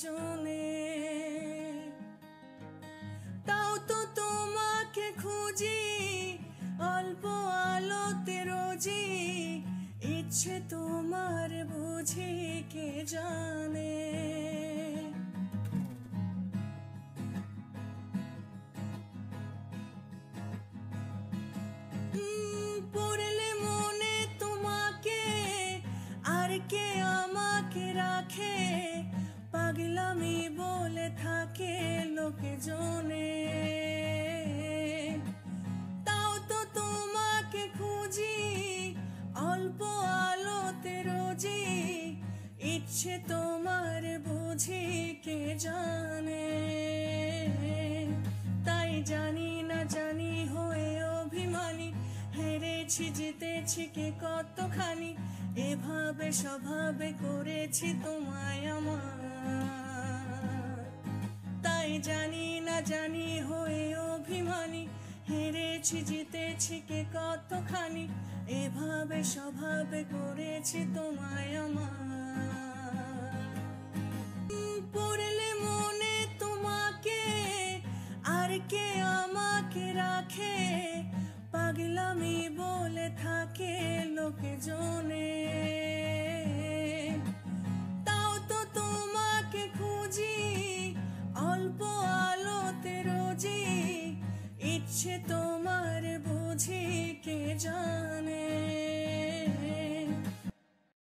জনে। তাও তো তোমাকে খুঁজি অল্প আলোতে রোজি, ইচ্ছে তোমার বুঝি কে জানে। পড়লে মনে তোমাকে আর কে আমাকে রাখে, পাগলামি বলে থাকে লোকে জনে। তাও তো তোমাকে খুঁজি অল্প আলোতে রোজি, ইচ্ছে তোমার বুঝি কে জানে। তাই জানি না জানি হয়ে অভিমানী, হেরেছি জিতেছি কে কতখানি, এভাবে স্বভাবে করেছি তোমায় আমার। তাই জানি না জানি হয়ে অভিমানী, হেরেছি জিতেছি কে কতখানি, এভাবে স্বভাবে করেছি তোমায় আমার। পড়লে মনে তোমাকে আর কে আমাকে রাখে, পাগলামি বলে থাকে লোকে জনে। তাও তো তোমাকে খুঁজি অল্প আলোতে রোজি, ইচ্ছে